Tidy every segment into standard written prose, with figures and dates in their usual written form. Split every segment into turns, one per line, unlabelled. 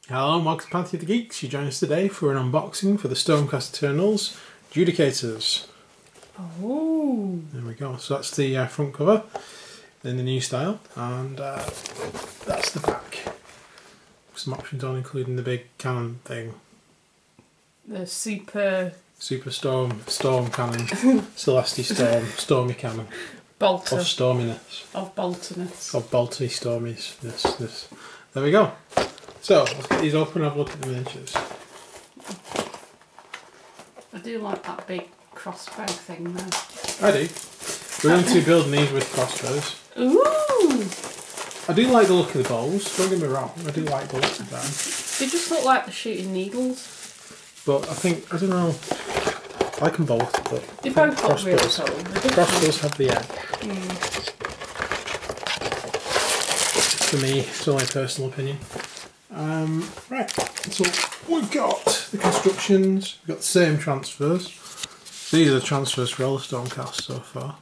Hello and welcome to Potg the Geeks. You join us today for an unboxing for the Stomcast Eternals Judicators.
Oh,
there we go. So that's the front cover in the new style, and that's the back. Some options on, including the big cannon thing.
The super
storm cannon, Celesti stormy cannon.
bolter
Of storminess.
of bolterness.
Of bolty storminess. There we go. So, let's get these open and have a look at the miniatures.
I do like that big crossbow thing though.
I do. We're going to be building these with crossbows.
Ooh!
I do like the look of the bows, don't get me wrong, I do like the look of them.
They just look like they're shooting needles.
But I think, I don't know, I like them both, but
They both look really cool.
Crossbows have the edge. For me, it's only a personal opinion. Right, so we've got the constructions, we've got the same transfers. So these are the transfers for all the Stomcast so far.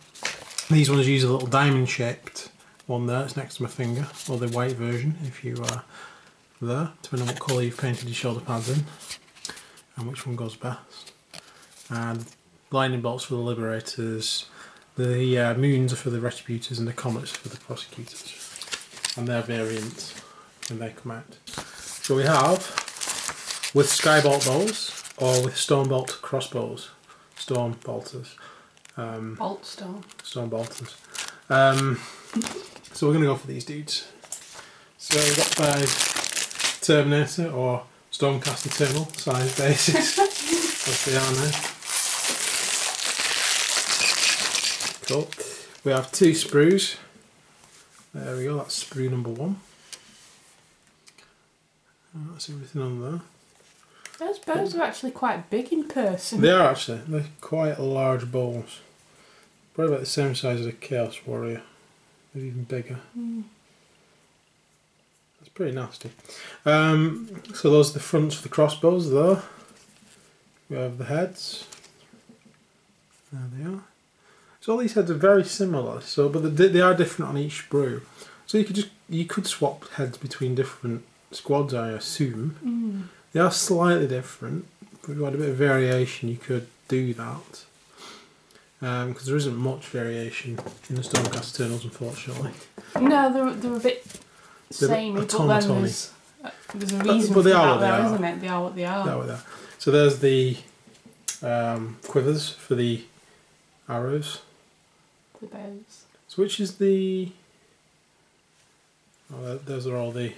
These ones use a little diamond shaped one there, it's next to my finger, or the white version if you are there, depending on what colour you've painted your shoulder pads in, and which one goes best. And lightning bolts for the Liberators, the moons are for the Retributors, and the comets for the Prosecutors. And their variants when they come out. So we have with Skybolt bows or with Stormbolt crossbows, Storm bolters.
Bolt storm.
Storm bolters. So we're going to go for these dudes. So we've got 5 Terminator or Stomcast Eternal size bases, as they are now. Cool. We have 2 sprues. There we go, that's sprue number 1. That's everything on there.
Those bows are actually quite big in person.
They are actually, they're quite large bowls. Probably about the same size as a Chaos Warrior. Maybe even bigger. That's pretty nasty. So those are the fronts for the crossbows there. We have the heads. There they are. So all these heads are very similar, so but they are different on each sprue. So you could swap heads between different squads, I assume. They are slightly different, but if you had a bit of variation you could do that. Because there isn't much variation in the Stomcast Eternals, unfortunately.
No, they're a bit samey, but then there's a reason for that there, isn't it? They are what they are.
They are what they are. So there's the quivers for the arrows.
The bows.
So which is the... Oh, those are all the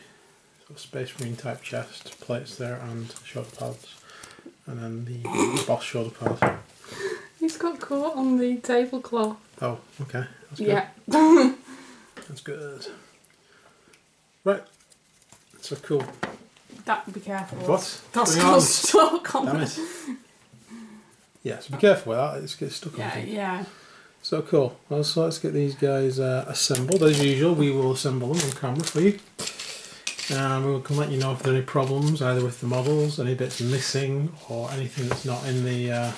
sort of Space Marine type chest plates there and shoulder pads. And then the boss shoulder pad.
He's got caught on the tablecloth.
Oh, okay. That's good.
Yeah.
That's good. Right. So cool.
Be careful.
What?
That's got stuck on
it. Yeah, so be careful with that, it gets stuck on things.
Yeah.
So cool. Well, so let's get these guys assembled. As usual, we will assemble them on camera for you. And we can let you know if there are any problems, either with the models, any bits missing, or anything that's not in the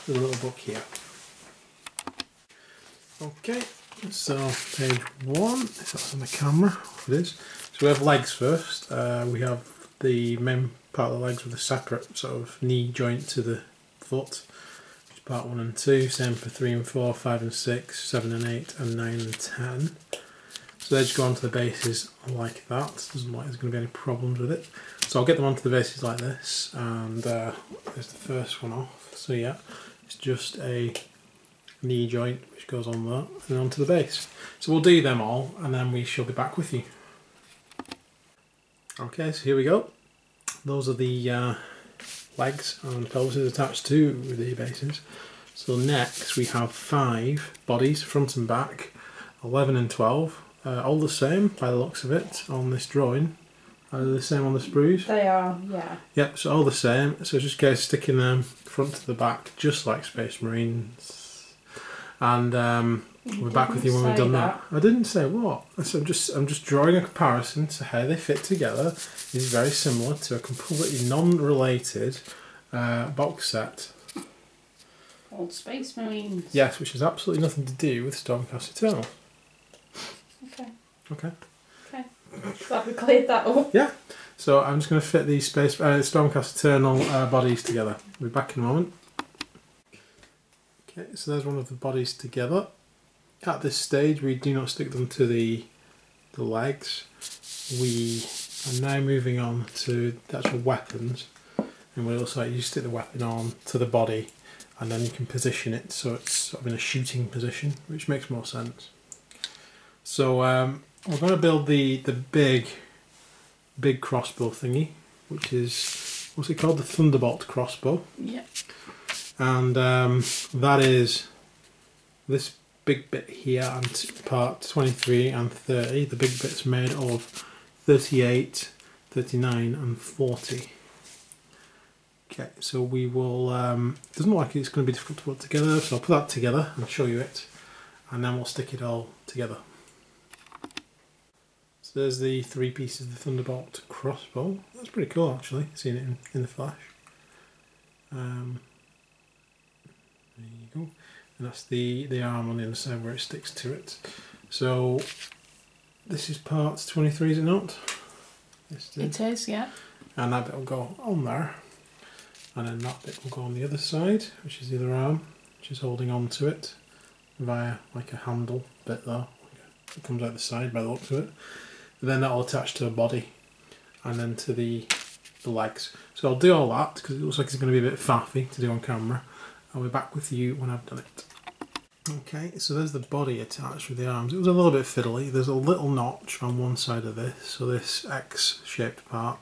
little book here. Okay, so page 1, if that's on the camera, it is. So we have legs first. We have the main part of the legs with a separate sort of knee joint to the foot. Which is part 1 and 2, same for 3 and 4, 5 and 6, 7 and 8, and 9 and 10. So they just go onto the bases like that. Doesn't look like there's going to be any problems with it. So I'll get them onto the bases like this, and there's the first one off. So yeah, it's just a knee joint which goes on there and onto the base. So we'll do them all, and then we shall be back with you. Okay, so here we go. Those are the legs and pelvises attached to the bases. So next we have 5 bodies, front and back, 11 and 12. All the same by the looks of it on this drawing. Are they the same on the sprues?
They are, yeah.
Yep, so all the same. So just a case of sticking them front to the back, just like Space Marines. And we're back with you when we've done that. I didn't say what. So I'm just drawing a comparison to how they fit together. This is very similar to a completely non-related box set.
Old Space Marines.
Yes, which has absolutely nothing to do with Stomcast Eternal.
Okay.
Okay.
Okay. Glad we cleared that up.
Yeah. So I'm just going to fit these Stomcast Eternal bodies together. We'll be back in a moment. Okay, so there's one of the bodies together. At this stage we do not stick them to the legs. We are now moving on to the actual weapons, and what it looks like, you stick the weapon on to the body and then you can position it so it's sort of in a shooting position, which makes more sense. So we're going to build the big crossbow thingy, which is, what's it called, the Thunderbolt crossbow.
Yeah.
And that is this big bit here, and part 23 and 30. The big bit's made of 38, 39 and 40. Okay, so we will, doesn't look like it's going to be difficult to put together, so I'll put that together and show you it, and then we'll stick it all together. So there's the 3 pieces of the Thunderbolt crossbow. That's pretty cool actually, seeing it in the flash. There you go. And that's the arm on the other side where it sticks to it. So this is part 23, is it not?
It is, yeah.
And that bit will go on there. And then that bit will go on the other side, which is the other arm, which is holding on to it via like a handle bit there. It comes out the side by the looks of it. And then that will attach to a body and then to the legs. So I'll do all that because it looks like it's going to be a bit faffy to do on camera. I'll be back with you when I've done it. Okay, so there's the body attached with the arms. It was a little bit fiddly. There's a little notch on one side of this, so this X-shaped part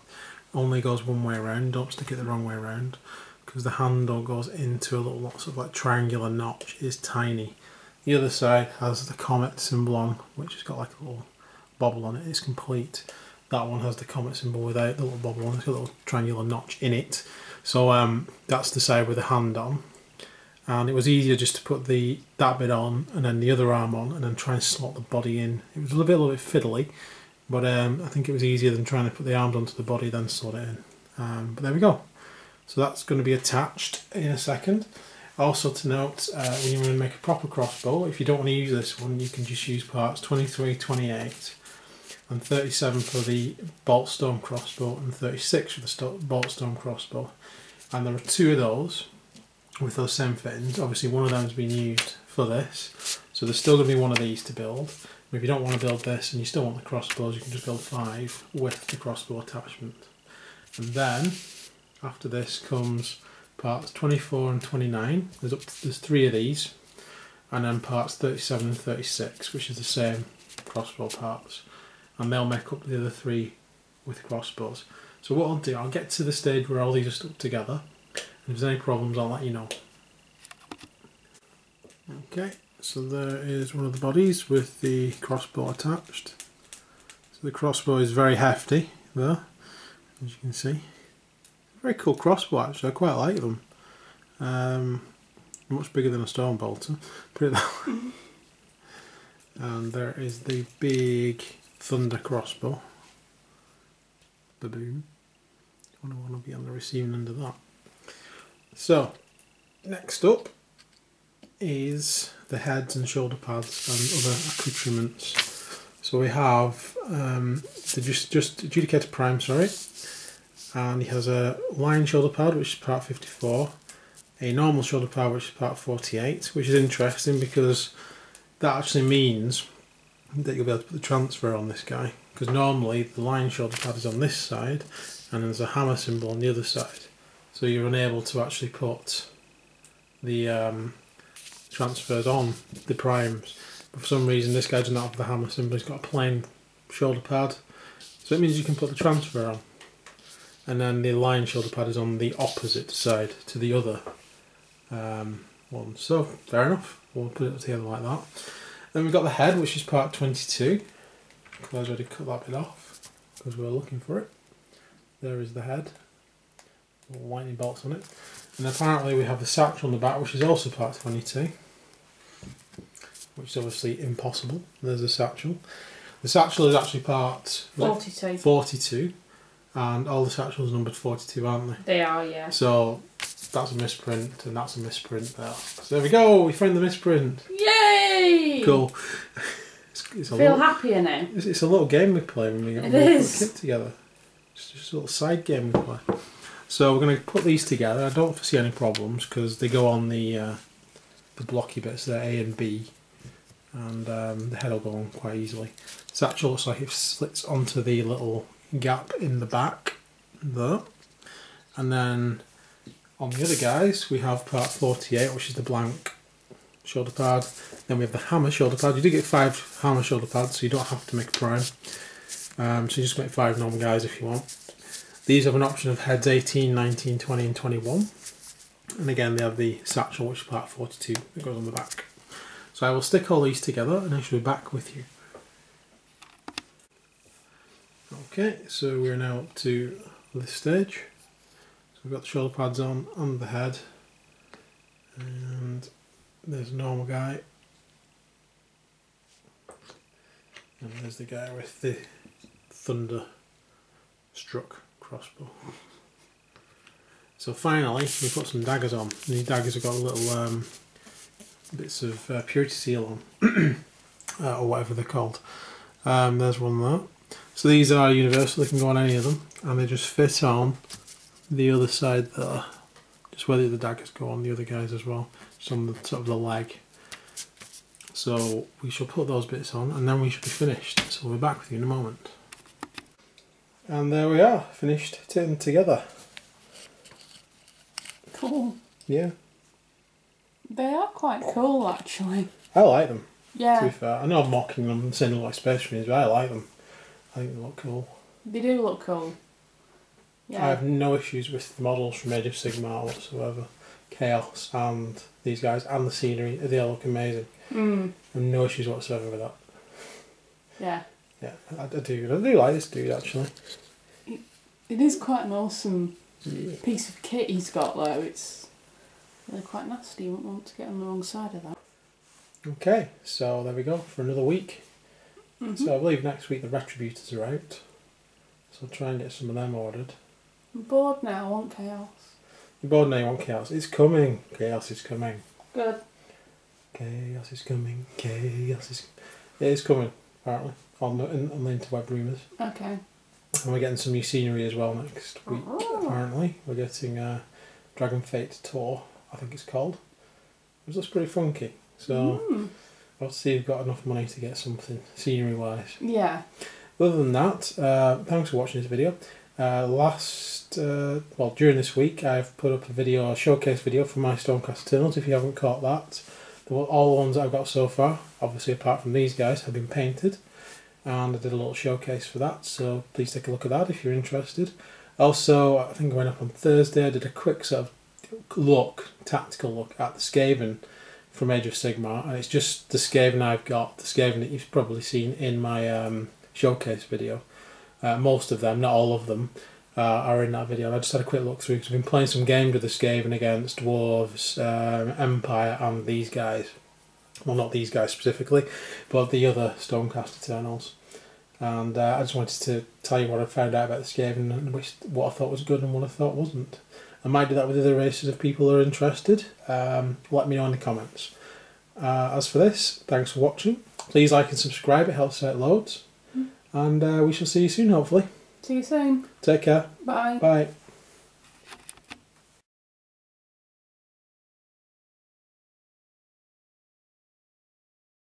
only goes one way around. Don't stick it the wrong way around, because the handle goes into a little sort of like triangular notch. It is tiny. The other side has the comet symbol on, which has got like a little bobble on it. It's complete. That one has the comet symbol without the little bobble on. It's got a little triangular notch in it. So that's the side with the hand on. And it was easier just to put that bit on and then the other arm on and then try and slot the body in. It was a little bit fiddly, but I think it was easier than trying to put the arms onto the body then slot it in. But there we go. So that's going to be attached in a second. Also to note, when you want to make a proper crossbow, if you don't want to use this one, you can just use parts 23, 28 and 37 for the bolt stone crossbow and 36 for the bolt stone crossbow. And there are 2 of those with those same fittings. Obviously one of them has been used for this, so there's still going to be one of these to build. But if you don't want to build this and you still want the crossbows, you can just build 5 with the crossbow attachment. And then after this comes parts 24 and 29. There's 3 of these, and then parts 37 and 36, which is the same crossbow parts, and they'll make up the other 3 with crossbows. So what I'll do, I'll get to the stage where all these are stuck together. If there's any problems, I'll let you know. Okay, so there is one of the bodies with the crossbow attached. So the crossbow is very hefty there, as you can see. Very cool crossbow actually, I quite like them. Much bigger than a stone bolter, put it that way. And there is the big thunder crossbow. Baboon. I don't want to be on the receiving end of that. So, next up is the heads and shoulder pads and other accoutrements. So we have the just Judicator Prime, sorry, and he has a line shoulder pad which is part 54, a normal shoulder pad which is part 48, which is interesting because that actually means that you'll be able to put the transfer on this guy, because normally the line shoulder pad is on this side and there's a hammer symbol on the other side. So you're unable to actually put the transfers on the primes. But for some reason this guy doesn't have the hammer symbol, he's got a plain shoulder pad. So it means you can put the transfer on. And then the line shoulder pad is on the opposite side to the other one. So fair enough, we'll put it together like that. Then we've got the head, which is part 22. Claire's already cut that bit off because we were looking for it. There is the head. Lightning bolts on it, and apparently we have the satchel on the back, which is also part 22, which is obviously impossible. There's the satchel. The satchel is actually part 42, and all the satchels are numbered 42, aren't they?
They are, yeah.
So that's a misprint, and that's a misprint there. So there we go, we found the misprint.
Yay!
Cool. It's a
feel happier now.
It's a little game we play when we get the kit together. It's just a little side game we play. So we're going to put these together. I don't foresee any problems because they go on the blocky bits there, A and B, and the head will go on quite easily. Satchel looks like it slits onto the little gap in the back there, and then on the other guys we have part 48, which is the blank shoulder pad. Then we have the hammer shoulder pad. You do get 5 hammer shoulder pads, so you don't have to make a prime. So you just make 5 normal guys if you want. These have an option of heads 18, 19, 20 and 21. And again they have the satchel, which is part 42, that goes on the back. So I will stick all these together and I shall be back with you. Okay, so we're now up to this stage. So we've got the shoulder pads on and the head. And there's a normal guy. And there's the guy with the thunderstruck crossbow. So finally we put some daggers on. And these daggers have got little bits of purity seal on, or whatever they're called. There's one there. So these are universal, they can go on any of them, and they just fit on the other side there. Just where the daggers go on the other guys as well, just on the top of the leg. So we shall put those bits on and then we should be finished. So we'll be back with you in a moment. And there we are, finished tin together.
Cool.
Yeah.
They are quite cool actually.
I like them.
Yeah.
To be fair, I know I'm mocking them and saying they look like Space Marines, but I like them. I think they look cool. They
do look cool. Yeah.
I have no issues with the models from Age of Sigmar whatsoever. Chaos and these guys and the scenery, they all look amazing. I have no issues whatsoever with that.
Yeah.
Yeah, I do like this dude actually.
It is quite an awesome piece of kit he's got though. It's really quite nasty. You wouldn't want to get on the wrong side of that. Okay, so there we go for another week. So I believe next week the Retributors are out. So I'll try and get some of them ordered. I'm bored now, I want chaos.
You're bored now, you want chaos. It's coming. Chaos is coming.
Good.
Chaos is coming. Chaos is... It is coming, apparently, on the interweb rumours.
Okay.
And we're getting some new scenery as well next week, apparently. We're getting Dragon Fate Tour, I think it's called. It looks pretty funky. So I'll see if we've got enough money to get something scenery-wise.
Yeah.
Other than that, thanks for watching this video. During this week I've put up a showcase video for my Stomcast Eternals. If you haven't caught that, all the ones that I've got so far, obviously apart from these guys, have been painted, and I did a little showcase for that, so please take a look at that if you're interested. Also, I think I went up on Thursday, I did a quick sort of tactical look at the Skaven from Age of Sigmar, and it's just the Skaven I've got, the Skaven that you've probably seen in my showcase video. Most of them, not all of them, are in that video. I just had a quick look through because I've been playing some games with the Skaven against Dwarves, Empire and these guys. Well, not these guys specifically, but the other Stomcast Eternals. And I just wanted to tell you what I found out about the Skaven and what I thought was good and what I thought wasn't. I might do that with other races if people are interested. Let me know in the comments. As for this, thanks for watching. Please like and subscribe, it helps out loads. And we shall see you soon, hopefully.
See you soon.
Take care.
Bye.
Bye.